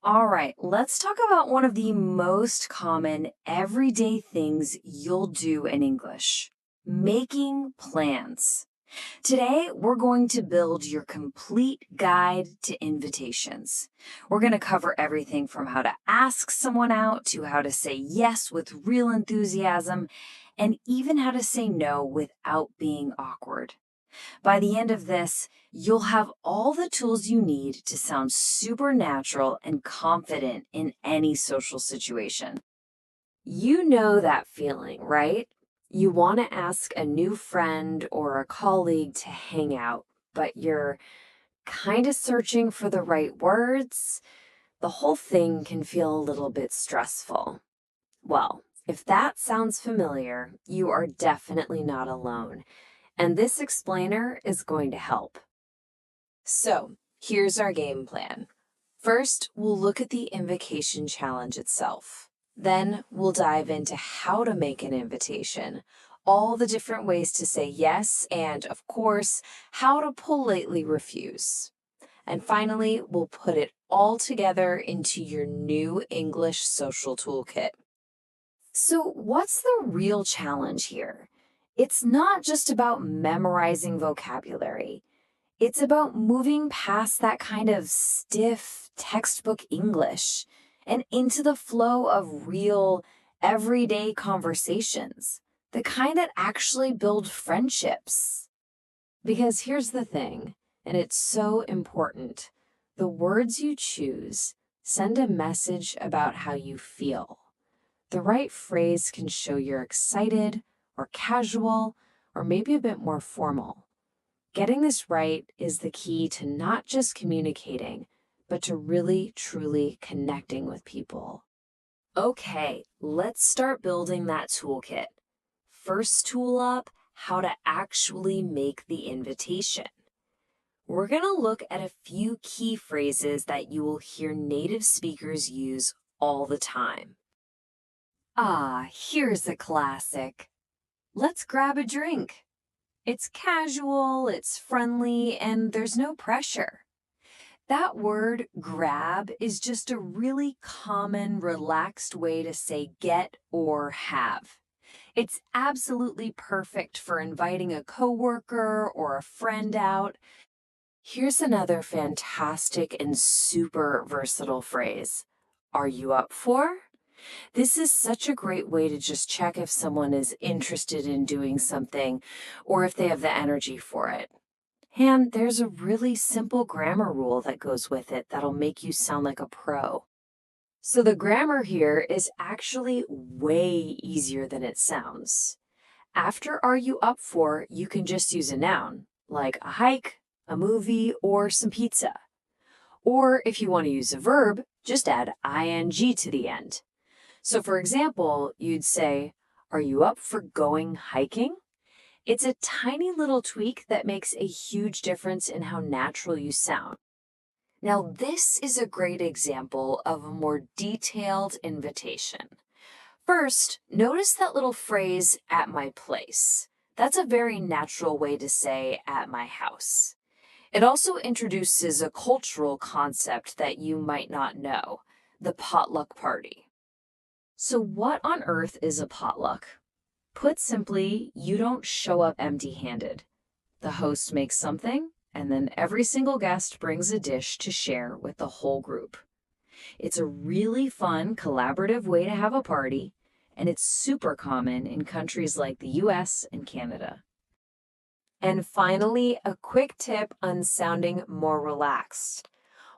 All right, let's talk about one of the most common everyday things you'll do in English, making plans. Today, we're going to build your complete guide to invitations. We're going to cover everything from how to ask someone out to how to say yes with real enthusiasm and even how to say no without being awkward. By the end of this, you'll have all the tools you need to sound super natural and confident in any social situation. You know that feeling, right? You want to ask a new friend or a colleague to hang out, but you're kind of searching for the right words. The whole thing can feel a little bit stressful. Well, if that sounds familiar, you are definitely not alone, and this explainer is going to help. So, here's our game plan. First, we'll look at the invocation challenge itself. Then we'll dive into how to make an invitation, all the different ways to say yes, and of course, how to politely refuse. And finally, we'll put it all together into your new English social toolkit. So, what's the real challenge here? It's not just about memorizing vocabulary. It's about moving past that kind of stiff textbook English and into the flow of real, everyday conversations, the kind that actually build friendships. Because here's the thing, and it's so important, the words you choose send a message about how you feel. The right phrase can show you're excited or casual or maybe a bit more formal. Getting this right is the key to not just communicating, but to really, truly connecting with people. Okay, let's start building that toolkit. First tool up, how to actually make the invitation. We're going to look at a few key phrases that you will hear native speakers use all the time. Here's a classic. Let's grab a drink. It's casual, it's friendly, and there's no pressure. That word grab is just a really common, relaxed way to say get or have. It's absolutely perfect for inviting a coworker or a friend out. Here's another fantastic and super versatile phrase. Are you up for? This is such a great way to just check if someone is interested in doing something or if they have the energy for it. And there's a really simple grammar rule that goes with it that'll make you sound like a pro. So the grammar here is actually way easier than it sounds. After are you up for, you can just use a noun, like a hike, a movie, or some pizza. Or if you want to use a verb, just add ing to the end. So for example, you'd say, are you up for going hiking? It's a tiny little tweak that makes a huge difference in how natural you sound. Now, this is a great example of a more detailed invitation. First, notice that little phrase, at my place. That's a very natural way to say at my house. It also introduces a cultural concept that you might not know, the potluck party. So what on earth is a potluck? Put simply, you don't show up empty-handed. The host makes something, and then every single guest brings a dish to share with the whole group. It's a really fun, collaborative way to have a party, and it's super common in countries like the US and Canada. And finally, a quick tip on sounding more relaxed.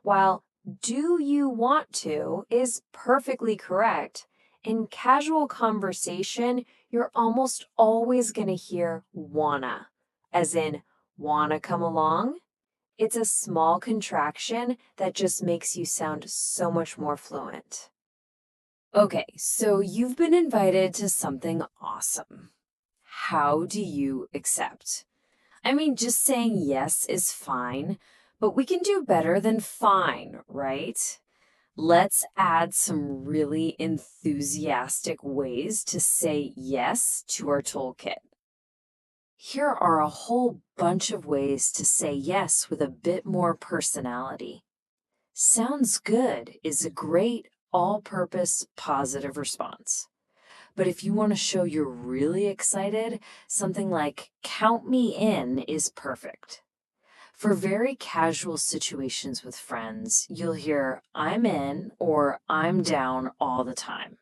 While do you want to is perfectly correct, in casual conversation, you're almost always going to hear wanna, as in wanna come along? It's a small contraction that just makes you sound so much more fluent. Okay, so you've been invited to something awesome. How do you accept? I mean, just saying yes is fine, but we can do better than fine, right? Let's add some really enthusiastic ways to say yes to our toolkit. Here are a whole bunch of ways to say yes with a bit more personality. Sounds good is a great all-purpose positive response. But if you want to show you're really excited, something like count me in is perfect. For very casual situations with friends, you'll hear I'm in or I'm down all the time.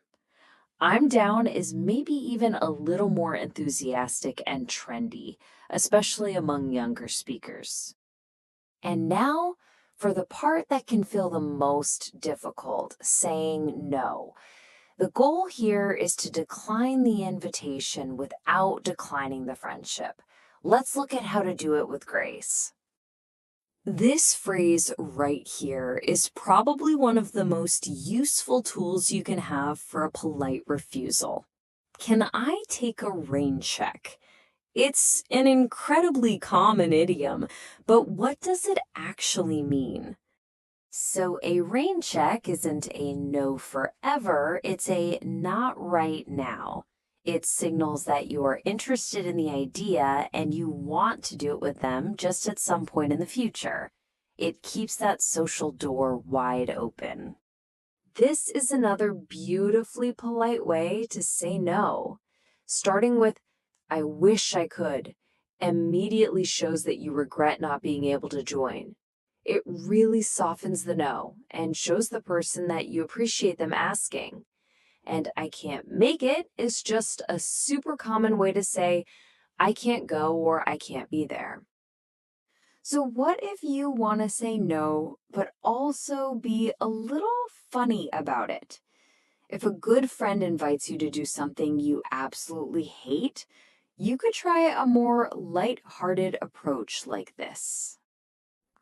I'm down is maybe even a little more enthusiastic and trendy, especially among younger speakers. And now for the part that can feel the most difficult, saying no. The goal here is to decline the invitation without declining the friendship. Let's look at how to do it with grace. This phrase right here is probably one of the most useful tools you can have for a polite refusal. Can I take a rain check? It's an incredibly common idiom, but what does it actually mean? So a rain check isn't a no forever, it's a not right now. It signals that you are interested in the idea and you want to do it with them just at some point in the future. It keeps that social door wide open. This is another beautifully polite way to say no. Starting with, I wish I could, immediately shows that you regret not being able to join. It really softens the no and shows the person that you appreciate them asking. And I can't make it is just a super common way to say, I can't go or I can't be there. So, what if you want to say no, but also be a little funny about it? If a good friend invites you to do something you absolutely hate, you could try a more light-hearted approach like this.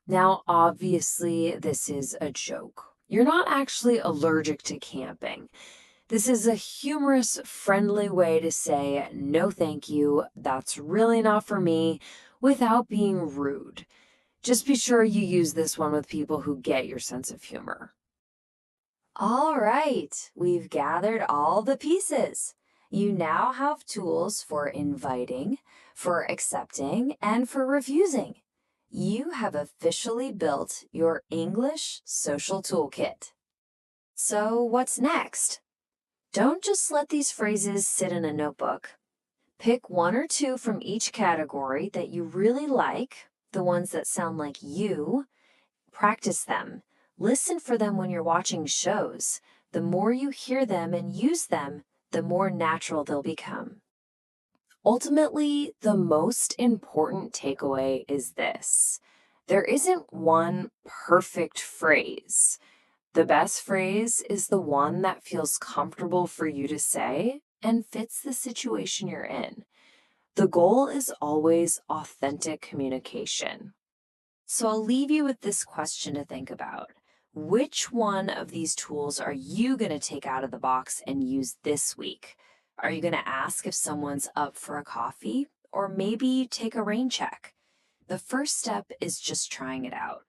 Now, obviously, this is a joke. You're not actually allergic to camping. This is a humorous, friendly way to say, no thank you, that's really not for me, without being rude. Just be sure you use this one with people who get your sense of humor. All right, we've gathered all the pieces. You now have tools for inviting, for accepting, and for refusing. You have officially built your English social toolkit. So, what's next? Don't just let these phrases sit in a notebook. Pick one or two from each category that you really like, the ones that sound like you. Practice them. Listen for them when you're watching shows. The more you hear them and use them, the more natural they'll become. Ultimately, the most important takeaway is this. There isn't one perfect phrase. The best phrase is the one that feels comfortable for you to say and fits the situation you're in. The goal is always authentic communication. So I'll leave you with this question to think about. Which one of these tools are you going to take out of the box and use this week? Are you going to ask if someone's up for a coffee or maybe take a rain check? The first step is just trying it out.